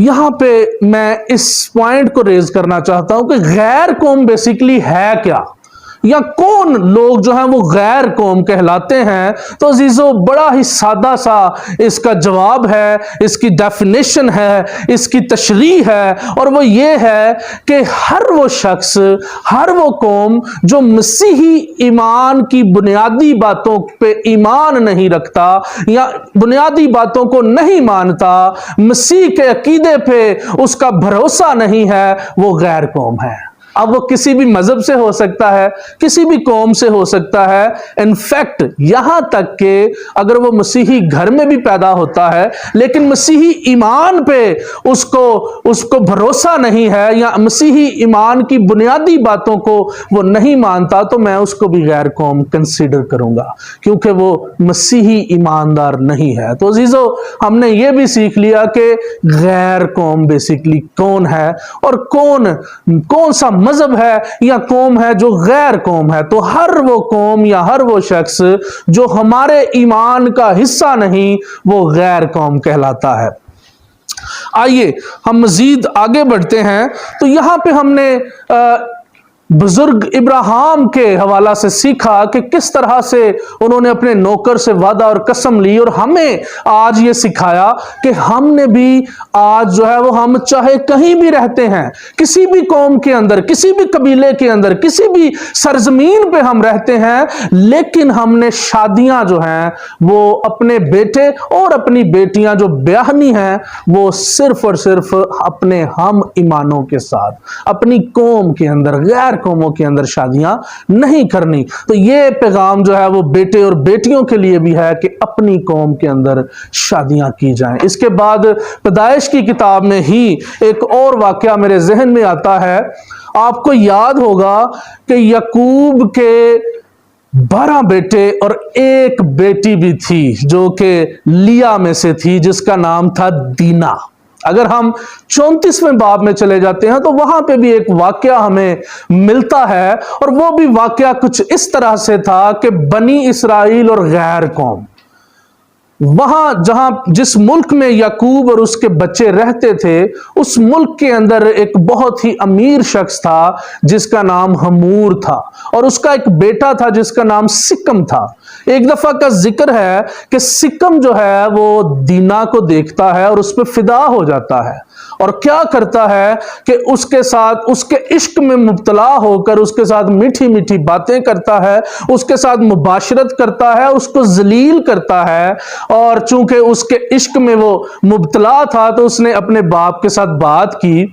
یہاں پہ میں اس پوائنٹ کو ریز کرنا چاہتا ہوں کہ غیر قوم بیسیکلی ہے کیا، یا کون لوگ جو ہیں وہ غیر قوم کہلاتے ہیں؟ تو عزیزو بڑا ہی سادہ سا اس کا جواب ہے، اس کی ڈیفینیشن ہے، اس کی تشریح ہے، اور وہ یہ ہے کہ ہر وہ شخص، ہر وہ قوم جو مسیحی ایمان کی بنیادی باتوں پہ ایمان نہیں رکھتا یا بنیادی باتوں کو نہیں مانتا، مسیح کے عقیدے پہ اس کا بھروسہ نہیں ہے، وہ غیر قوم ہے۔ اب وہ کسی بھی مذہب سے ہو سکتا ہے، کسی بھی قوم سے ہو سکتا ہے، انفیکٹ یہاں تک کہ اگر وہ مسیحی گھر میں بھی پیدا ہوتا ہے لیکن مسیحی ایمان پہ اس کو بھروسہ نہیں ہے یا مسیحی ایمان کی بنیادی باتوں کو وہ نہیں مانتا، تو میں اس کو بھی غیر قوم کنسیڈر کروں گا، کیونکہ وہ مسیحی ایماندار نہیں ہے۔ تو عزیزو ہم نے یہ بھی سیکھ لیا کہ غیر قوم بیسیکلی کون ہے، اور کون سا مذہب ہے یا قوم ہے جو غیر قوم ہے۔ تو ہر وہ قوم یا ہر وہ شخص جو ہمارے ایمان کا حصہ نہیں، وہ غیر قوم کہلاتا ہے۔ آئیے ہم مزید آگے بڑھتے ہیں۔ تو یہاں پہ ہم نے بزرگ ابراہیم کے حوالہ سے سیکھا کہ کس طرح سے انہوں نے اپنے نوکر سے وعدہ اور قسم لی، اور ہمیں آج یہ سکھایا کہ ہم نے بھی آج جو ہے وہ ہم چاہے کہیں بھی رہتے ہیں، کسی بھی قوم کے اندر، کسی بھی قبیلے کے اندر، کسی بھی سرزمین پہ ہم رہتے ہیں، لیکن ہم نے شادیاں جو ہیں وہ اپنے بیٹے اور اپنی بیٹیاں جو بیاہنی ہیں وہ صرف اور صرف اپنے ہم ایمانوں کے ساتھ، اپنی قوم کے اندر، غیر قوموں کے اندر شادیاں نہیں کرنی۔ تو یہ پیغام جو ہے وہ بیٹے اور بیٹیوں کے لیے بھی ہے کہ اپنی قوم کے اندر شادیاں کی جائیں۔ اس کے بعد پیدائش کی کتاب میں ہی ایک اور واقعہ میرے ذہن میں آتا ہے۔ آپ کو یاد ہوگا کہ یعقوب کے 12 بیٹے اور ایک بیٹی بھی تھی جو کہ لیا میں سے تھی، جس کا نام تھا دینا۔ اگر ہم 34ویں باب میں چلے جاتے ہیں تو وہاں پہ بھی ایک واقعہ ہمیں ملتا ہے، اور وہ بھی واقعہ کچھ اس طرح سے تھا کہ بنی اسرائیل اور غیر قوم، وہاں جس ملک میں یعقوب اور اس کے بچے رہتے تھے، اس ملک کے اندر ایک بہت ہی امیر شخص تھا جس کا نام حمور تھا، اور اس کا ایک بیٹا تھا جس کا نام سکم تھا۔ ایک دفعہ کا ذکر ہے کہ سکم جو ہے وہ دینا کو دیکھتا ہے اور اس پہ فدا ہو جاتا ہے، اور کیا کرتا ہے کہ اس کے ساتھ، اس کے عشق میں مبتلا ہو کر اس کے ساتھ میٹھی میٹھی باتیں کرتا ہے، اس کے ساتھ مباشرت کرتا ہے، اس کو ذلیل کرتا ہے۔ اور چونکہ اس کے عشق میں وہ مبتلا تھا تو اس نے اپنے باپ کے ساتھ بات کی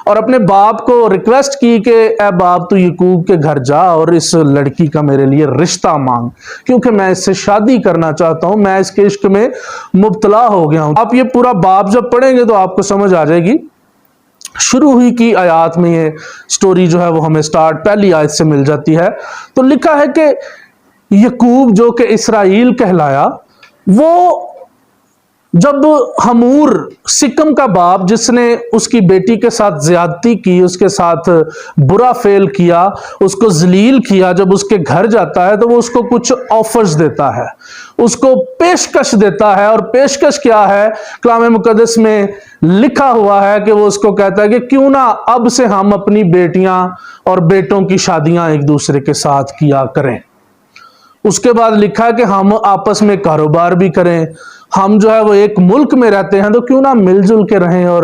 اور اپنے باپ کو ریکویسٹ کی کہ اے باپ تو یعقوب کے گھر جا اور اس لڑکی کا میرے لیے رشتہ مانگ، کیونکہ میں اس سے شادی کرنا چاہتا ہوں، میں اس کے عشق میں مبتلا ہو گیا ہوں۔ آپ یہ پورا باب جب پڑھیں گے تو آپ کو سمجھ آ جائے گی۔ شروع ہوئی کی آیات میں یہ سٹوری جو ہے وہ ہمیں سٹارٹ پہلی آیت سے مل جاتی ہے۔ تو لکھا ہے کہ یعقوب جو کہ اسرائیل کہلایا، وہ جب حمور سکم کا باپ جس نے اس کی بیٹی کے ساتھ زیادتی کی، اس کے ساتھ برا فعل کیا، اس کو ذلیل کیا، جب اس کے گھر جاتا ہے تو وہ اس کو کچھ آفرز دیتا ہے، اس کو پیشکش دیتا ہے۔ اور پیشکش کیا ہے؟ کلام مقدس میں لکھا ہوا ہے کہ وہ اس کو کہتا ہے کہ کیوں نہ اب سے ہم اپنی بیٹیاں اور بیٹوں کی شادیاں ایک دوسرے کے ساتھ کیا کریں۔ اس کے بعد لکھا ہے کہ ہم آپس میں کاروبار بھی کریں، ہم جو ہے وہ ایک ملک میں رہتے ہیں تو کیوں نہ مل جل کے رہیں، اور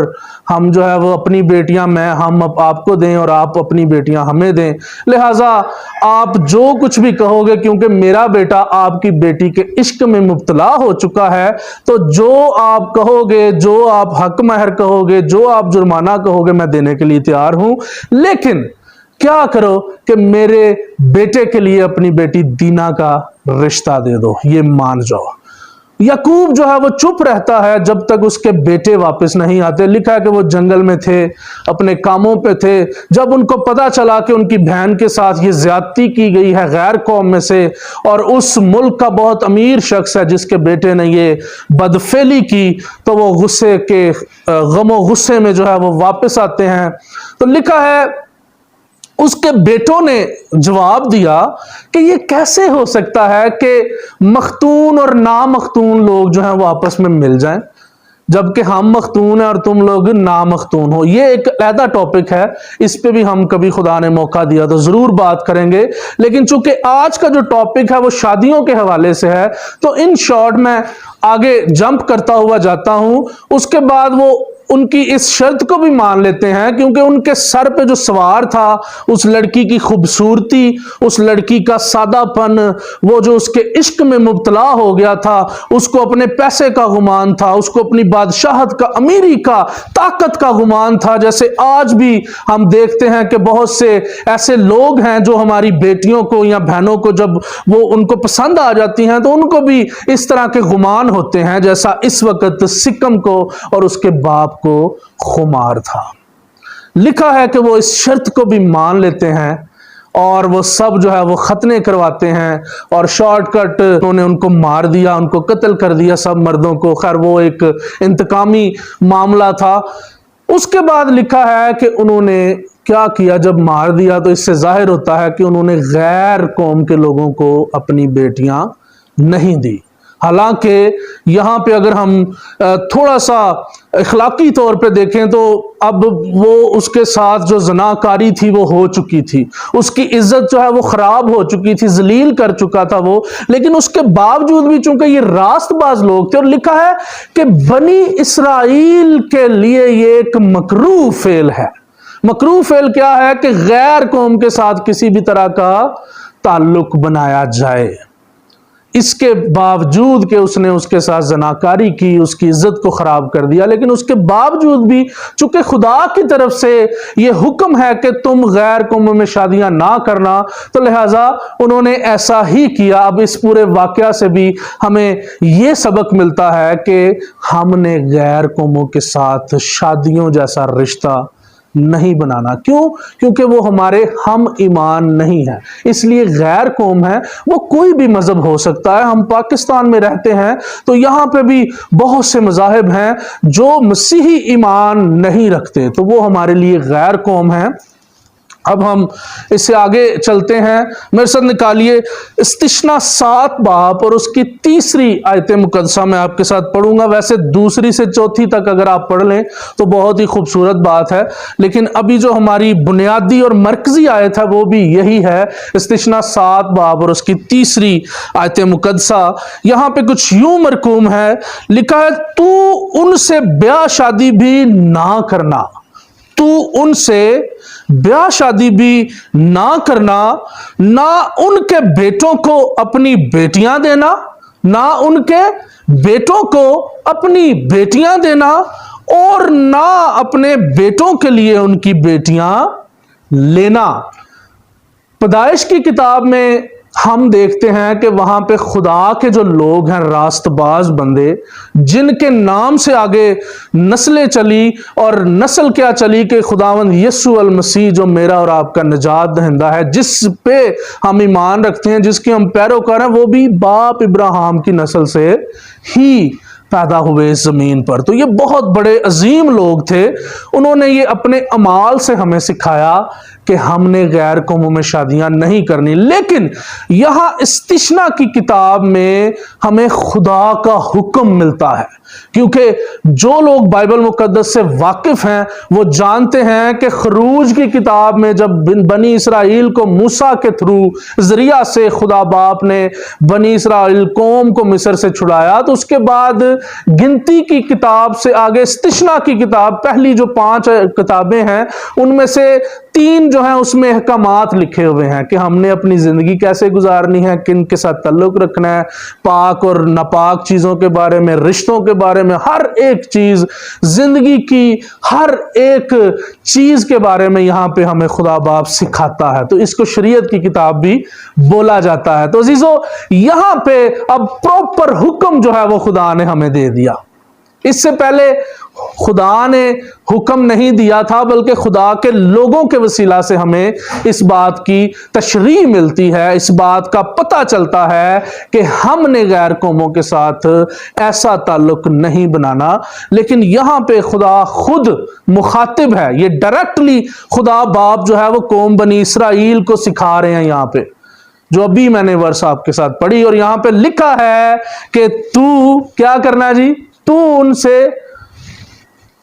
ہم جو ہے وہ اپنی بیٹیاں ہم آپ کو دیں اور آپ اپنی بیٹیاں ہمیں دیں، لہٰذا آپ جو کچھ بھی کہو گے، کیونکہ میرا بیٹا آپ کی بیٹی کے عشق میں مبتلا ہو چکا ہے، تو جو آپ کہو گے، جو آپ حق مہر کہو گے، جو آپ جرمانہ کہو گے، میں دینے کے لیے تیار ہوں، لیکن کیا کرو کہ میرے بیٹے کے لیے اپنی بیٹی دینا کا رشتہ دے دو، یہ مان جاؤ۔ یعقوب جو ہے وہ چپ رہتا ہے جب تک اس کے بیٹے واپس نہیں آتے۔ لکھا ہے کہ وہ جنگل میں تھے، اپنے کاموں پہ تھے، جب ان کو پتا چلا کہ ان کی بہن کے ساتھ یہ زیادتی کی گئی ہے غیر قوم میں سے، اور اس ملک کا بہت امیر شخص ہے جس کے بیٹے نے یہ بدفعلی کی، تو وہ غصے کے غم و غصے میں جو ہے وہ واپس آتے ہیں۔ تو لکھا ہے اس کے بیٹوں نے جواب دیا کہ یہ کیسے ہو سکتا ہے کہ مختون اور نامختون لوگ جو ہیں وہ آپس میں مل جائیں؟ جبکہ ہم مختون ہیں اور تم لوگ نامختون ہو. یہ ایک علیحدہ ٹاپک ہے، اس پہ بھی ہم کبھی خدا نے موقع دیا تو ضرور بات کریں گے. لیکن چونکہ آج کا جو ٹاپک ہے وہ شادیوں کے حوالے سے ہے، تو ان شارٹ میں آگے جمپ کرتا ہوا جاتا ہوں. اس کے بعد وہ ان کی اس شرط کو بھی مان لیتے ہیں، کیونکہ ان کے سر پہ جو سوار تھا، اس لڑکی کی خوبصورتی، اس لڑکی کا سادہ پن، وہ جو اس کے عشق میں مبتلا ہو گیا تھا، اس کو اپنے پیسے کا گمان تھا، اس کو اپنی بادشاہت کا، امیری کا، طاقت کا گمان تھا. جیسے آج بھی ہم دیکھتے ہیں کہ بہت سے ایسے لوگ ہیں جو ہماری بیٹیوں کو یا بہنوں کو جب وہ ان کو پسند آ جاتی ہیں تو ان کو بھی اس طرح کے گمان ہوتے ہیں، جیسا اس وقت سکم کو اور اس کے باپ کو خمار تھا. لکھا ہے کہ وہ اس شرط کو بھی مان لیتے ہیں اور وہ سب جو ہے وہ ختنے کرواتے ہیں، اور شارٹ کٹ انہوں نے ان کو مار دیا، ان کو قتل کر دیا سب مردوں کو. خیر وہ ایک انتقامی معاملہ تھا. اس کے بعد لکھا ہے کہ انہوں نے کیا کیا جب مار دیا، تو اس سے ظاہر ہوتا ہے کہ انہوں نے غیر قوم کے لوگوں کو اپنی بیٹیاں نہیں دی. حالانکہ یہاں پہ اگر ہم تھوڑا سا اخلاقی طور پہ دیکھیں تو اب وہ اس کے ساتھ جو زناکاری تھی وہ ہو چکی تھی، اس کی عزت جو ہے وہ خراب ہو چکی تھی، ذلیل کر چکا تھا وہ. لیکن اس کے باوجود بھی چونکہ یہ راست باز لوگ تھے، اور لکھا ہے کہ بنی اسرائیل کے لیے یہ ایک مکروہ فعل ہے. مکروہ فعل کیا ہے؟ کہ غیر قوم کے ساتھ کسی بھی طرح کا تعلق بنایا جائے. اس کے باوجود کہ اس نے اس کے ساتھ زناکاری کی، اس کی عزت کو خراب کر دیا، لیکن اس کے باوجود بھی چونکہ خدا کی طرف سے یہ حکم ہے کہ تم غیر قوموں میں شادیاں نہ کرنا، تو لہٰذا انہوں نے ایسا ہی کیا. اب اس پورے واقعہ سے بھی ہمیں یہ سبق ملتا ہے کہ ہم نے غیر قوموں کے ساتھ شادیوں جیسا رشتہ نہیں بنانا. کیوں؟ کیونکہ وہ ہمارے ہم ایمان نہیں ہیں. اس لیے غیر قوم ہے، وہ کوئی بھی مذہب ہو سکتا ہے. ہم پاکستان میں رہتے ہیں تو یہاں پہ بھی بہت سے مذاہب ہیں جو مسیحی ایمان نہیں رکھتے، تو وہ ہمارے لیے غیر قوم ہیں. اب ہم اس سے آگے چلتے ہیں. میرے ساتھ نکالیے استثنا 7 باب اور اس کی 3 آیت مقدسہ میں آپ کے ساتھ پڑھوں گا. ویسے 2 سے 4 تک اگر آپ پڑھ لیں تو بہت ہی خوبصورت بات ہے، لیکن ابھی جو ہماری بنیادی اور مرکزی آیت ہے وہ بھی یہی ہے. استثنا 7 باب اور اس کی 3 آیت مقدسہ. یہاں پہ کچھ یوں مرقوم ہے، لکھا ہے تو ان سے بیاہ شادی بھی نہ کرنا. تو ان سے بیاہ شادی بھی نہ کرنا، نہ ان کے بیٹوں کو اپنی بیٹیاں دینا، نہ ان کے بیٹوں کو اپنی بیٹیاں دینا، اور نہ اپنے بیٹوں کے لیے ان کی بیٹیاں لینا. پیدائش کی کتاب میں ہم دیکھتے ہیں کہ وہاں پہ خدا کے جو لوگ ہیں، راست باز بندے، جن کے نام سے آگے نسلیں چلی، اور نسل کیا چلی کہ خداوند یسوع المسیح جو میرا اور آپ کا نجات دہندہ ہے، جس پہ ہم ایمان رکھتے ہیں، جس کے ہم پیروکار ہیں، وہ بھی باپ ابراہیم کی نسل سے ہی پیدا ہوئے اس زمین پر. تو یہ بہت بڑے عظیم لوگ تھے. انہوں نے یہ اپنے اعمال سے ہمیں سکھایا کہ ہم نے غیر قوموں میں شادیاں نہیں کرنی. لیکن یہاں استثنا کی کتاب میں ہمیں خدا کا حکم ملتا ہے، کیونکہ جو لوگ بائبل مقدس سے واقف ہیں وہ جانتے ہیں کہ خروج کی کتاب میں جب بنی اسرائیل کو موسیٰ کے تھرو ذریعہ سے خدا باپ نے بنی اسرائیل قوم کو مصر سے چھڑایا، تو اس کے بعد گنتی کی کتاب سے آگے استثنا کی کتاب، پہلی جو 5 کتابیں ہیں ان میں سے 3 جو ہیں اس میں احکامات لکھے ہوئے ہیں کہ ہم نے اپنی زندگی کیسے گزارنی ہے، کن کے ساتھ تعلق رکھنا ہے، پاک اور ناپاک چیزوں کے بارے میں، رشتوں کے بارے میں، ہر ایک چیز، زندگی کی ہر ایک چیز کے بارے میں یہاں پہ ہمیں خدا باپ سکھاتا ہے. تو اس کو شریعت کی کتاب بھی بولا جاتا ہے. تو عزیزو یہاں پہ اب پراپر حکم جو ہے وہ خدا نے ہمیں دے دیا. اس سے پہلے خدا نے حکم نہیں دیا تھا، بلکہ خدا کے لوگوں کے وسیلہ سے ہمیں اس بات کی تشریح ملتی ہے، اس بات کا پتہ چلتا ہے کہ ہم نے غیر قوموں کے ساتھ ایسا تعلق نہیں بنانا. لیکن یہاں پہ خدا خود مخاطب ہے، یہ ڈائریکٹلی خدا باپ جو ہے وہ قوم بنی اسرائیل کو سکھا رہے ہیں. یہاں پہ جو ابھی میں نے ورس آپ کے ساتھ پڑھی، اور یہاں پہ لکھا ہے کہ تو کیا کرنا ہے جی؟ تو ان سے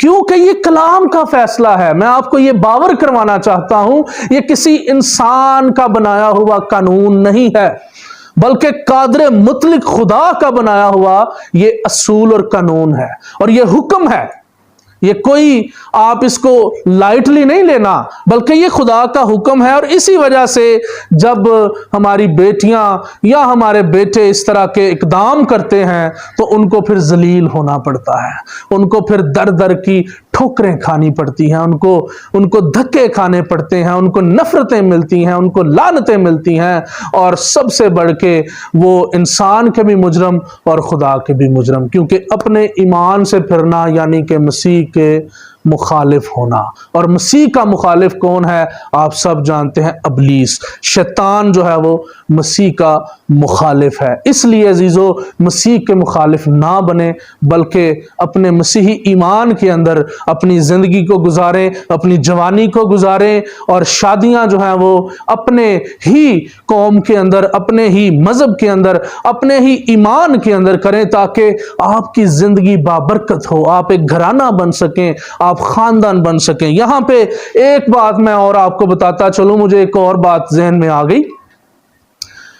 کیونکہ یہ کلام کا فیصلہ ہے. میں آپ کو یہ باور کروانا چاہتا ہوں یہ کسی انسان کا بنایا ہوا قانون نہیں ہے، بلکہ قادر مطلق خدا کا بنایا ہوا یہ اصول اور قانون ہے، اور یہ حکم ہے. یہ کوئی آپ اس کو لائٹلی نہیں لینا، بلکہ یہ خدا کا حکم ہے. اور اسی وجہ سے جب ہماری بیٹیاں یا ہمارے بیٹے اس طرح کے اقدام کرتے ہیں تو ان کو پھر ذلیل ہونا پڑتا ہے، ان کو پھر در در کی ٹھوکریں کھانی پڑتی ہیں، ان کو دھکے کھانے پڑتے ہیں، ان کو نفرتیں ملتی ہیں، ان کو لعنتیں ملتی ہیں، اور سب سے بڑھ کے وہ انسان کے بھی مجرم اور خدا کے بھی مجرم، کیونکہ اپنے ایمان سے پھرنا یعنی کہ مسیح کے مخالف ہونا. اور مسیح کا مخالف کون ہے؟ آپ سب جانتے ہیں، ابلیس، شیطان جو ہے وہ مسیح کا مخالف ہے. اس لیے عزیزو مسیح کے مخالف نہ بنے، بلکہ اپنے مسیحی ایمان کے اندر اپنی زندگی کو گزاریں، اپنی جوانی کو گزاریں، اور شادیاں جو ہیں وہ اپنے ہی قوم کے اندر، اپنے ہی مذہب کے اندر، اپنے ہی ایمان کے اندر کریں، تاکہ آپ کی زندگی بابرکت ہو، آپ ایک گھرانہ بن سکیں، آپ خاندان بن سکیں. یہاں پہ ایک بات میں اور آپ کو بتاتا چلوں، مجھے ایک اور بات ذہن میں آ گئی.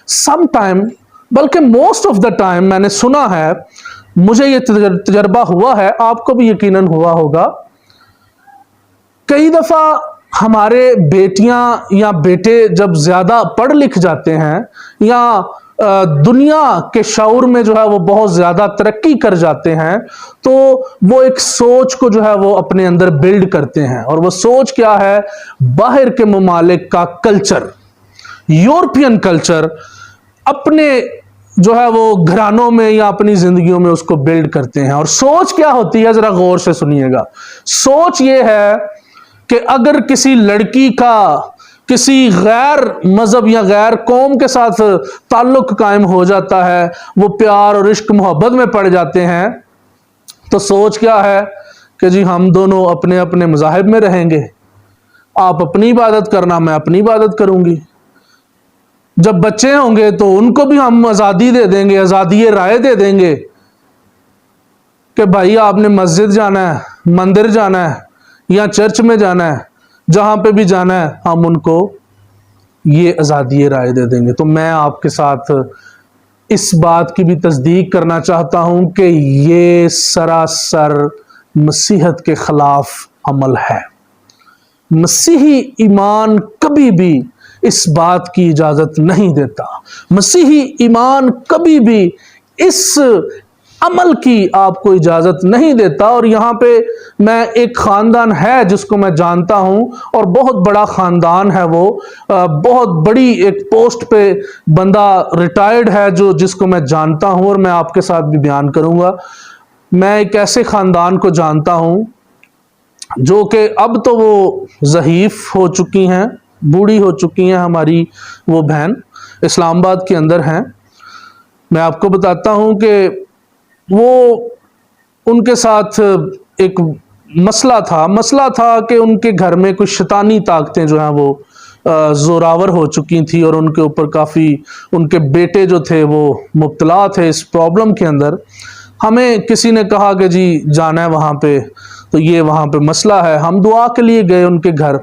سم ٹائم، بلکہ موسٹ آف دا ٹائم میں نے سنا ہے، مجھے یہ تجربہ ہوا ہے، آپ کو بھی یقیناً ہوا ہوگا، کئی دفعہ ہمارے بیٹیاں یا بیٹے جب زیادہ پڑھ لکھ جاتے ہیں یا دنیا کے شعور میں جو ہے وہ بہت زیادہ ترقی کر جاتے ہیں، تو وہ ایک سوچ کو جو ہے وہ اپنے اندر بلڈ کرتے ہیں. اور وہ سوچ کیا ہے؟ باہر کے ممالک کا کلچر، یورپین کلچر اپنے جو ہے وہ گھرانوں میں یا اپنی زندگیوں میں اس کو بلڈ کرتے ہیں. اور سوچ کیا ہوتی ہے؟ ذرا غور سے سنیے گا. سوچ یہ ہے کہ اگر کسی لڑکی کا کسی غیر مذہب یا غیر قوم کے ساتھ تعلق قائم ہو جاتا ہے، وہ پیار اور عشق محبت میں پڑ جاتے ہیں، تو سوچ کیا ہے کہ جی ہم دونوں اپنے اپنے مذاہب میں رہیں گے، آپ اپنی عبادت کرنا، میں اپنی عبادت کروں گی. جب بچے ہوں گے تو ان کو بھی ہم آزادی دے دیں گے، آزادی رائے دے دیں گے کہ بھائی آپ نے مسجد جانا ہے، مندر جانا ہے یا چرچ میں جانا ہے، جہاں پہ بھی جانا ہے ہم ان کو یہ آزادی رائے دے دیں گے. تو میں آپ کے ساتھ اس بات کی بھی تصدیق کرنا چاہتا ہوں کہ یہ سراسر مسیحیت کے خلاف عمل ہے. مسیحی ایمان کبھی بھی اس بات کی اجازت نہیں دیتا. مسیحی ایمان کبھی بھی اس عمل کی آپ کو اجازت نہیں دیتا. اور یہاں پہ میں ایک خاندان ہے جس کو میں جانتا ہوں، اور بہت بڑا خاندان ہے، وہ بہت بڑی ایک پوسٹ پہ بندہ ریٹائرڈ ہے جس کو میں جانتا ہوں، اور میں آپ کے ساتھ بھی بیان کروں گا. میں ایک ایسے خاندان کو جانتا ہوں جو کہ اب تو وہ ضعیف ہو چکی ہیں، بوڑھی ہو چکی ہیں. ہماری وہ بہن اسلام آباد کے اندر ہیں. میں آپ کو بتاتا ہوں کہ وہ ان کے ساتھ ایک مسئلہ تھا کہ ان کے گھر میں کچھ شیطانی طاقتیں جو ہیں وہ زوراور ہو چکی تھی، اور ان کے اوپر کافی ان کے بیٹے جو تھے وہ مبتلا تھے اس پرابلم کے اندر. ہمیں کسی نے کہا کہ جی جانا ہے وہاں پہ، تو یہ وہاں پہ مسئلہ ہے. ہم دعا کے لیے گئے ان کے گھر.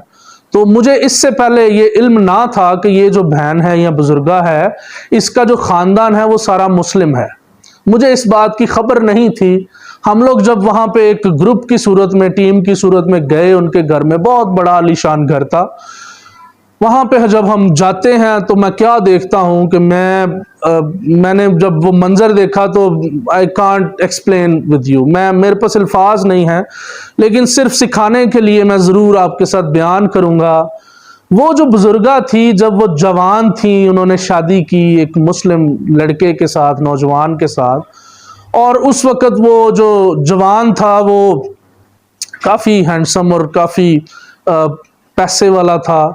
تو مجھے اس سے پہلے یہ علم نہ تھا کہ یہ جو بہن ہے یا بزرگہ ہے، اس کا جو خاندان ہے وہ سارا مسلم ہے. مجھے اس بات کی خبر نہیں تھی. ہم لوگ جب وہاں پہ ایک گروپ کی صورت میں، ٹیم کی صورت میں گئے ان کے گھر میں، بہت بڑا عالیشان گھر تھا. وہاں پہ جب ہم جاتے ہیں تو میں کیا دیکھتا ہوں کہ میں نے جب وہ منظر دیکھا تو I can't explain with you. میرے پاس الفاظ نہیں ہیں، لیکن صرف سکھانے کے لیے میں ضرور آپ کے ساتھ بیان کروں گا. وہ جو بزرگہ تھی، جب وہ جوان تھی، انہوں نے شادی کی ایک مسلم لڑکے کے ساتھ، نوجوان کے ساتھ. اور اس وقت وہ جو جوان تھا وہ کافی ہینڈسم اور کافی پیسے والا تھا.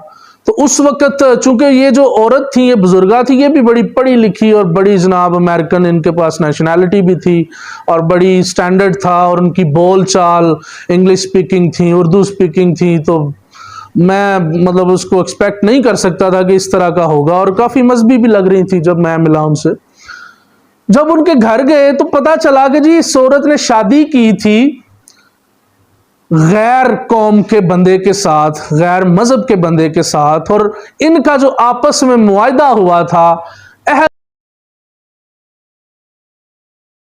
تو اس وقت چونکہ یہ جو عورت تھی، یہ بزرگہ تھی، یہ بھی بڑی پڑھی لکھی اور بڑی جناب امریکن، ان کے پاس نیشنلٹی بھی تھی اور بڑی سٹینڈرڈ تھا، اور ان کی بول چال انگلش سپیکنگ تھی، اردو سپیکنگ تھی. تو میں مطلب اس کو ایکسپیکٹ نہیں کر سکتا تھا کہ اس طرح کا ہوگا، اور کافی مذہبی بھی لگ رہی تھی. جب میں ملا ان سے، جب ان کے گھر گئے تو پتا چلا کہ جی اس عورت نے شادی کی تھی غیر قوم کے بندے کے ساتھ، غیر مذہب کے بندے کے ساتھ، اور ان کا جو آپس میں معاہدہ ہوا تھا